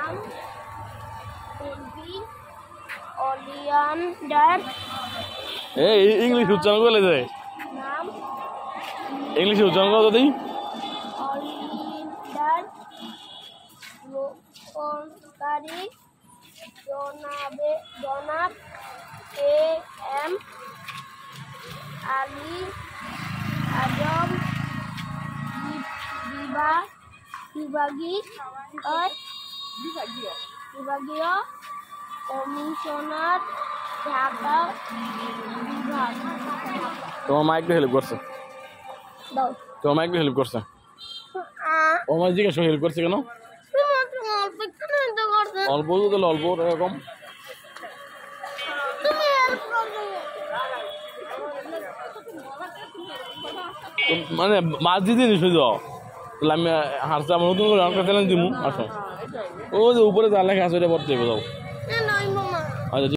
নাম এলভিন অলিয়ান্ডার। এই ইংলিশ উচ্চারণ করলে যায়, নাম ইংলিশে উচ্চারণ করো যদি। অলিয়ান্ডার। রোপণকারী জনাব এ এম আলী আজম। বিভাগীয় কমিশনার, ঢাকা বিভাগ। তোমার মা একটু হেল্প করছে, দাও। তোমার মা একটু হেল্প করছে। ও মা জিজ্ঞাসা হেল্প করছে কেন? অল্প তাহলে অল্প এরকম মানে মাছ দিতে নি শুধু, তাহলে আমি হারছে আমার নতুন করে আমাকে চ্যালেঞ্জ দিব। আসো ও যে উপরে যা লেখা আছে ওটা পড়তে হবে, যাও। আচ্ছা।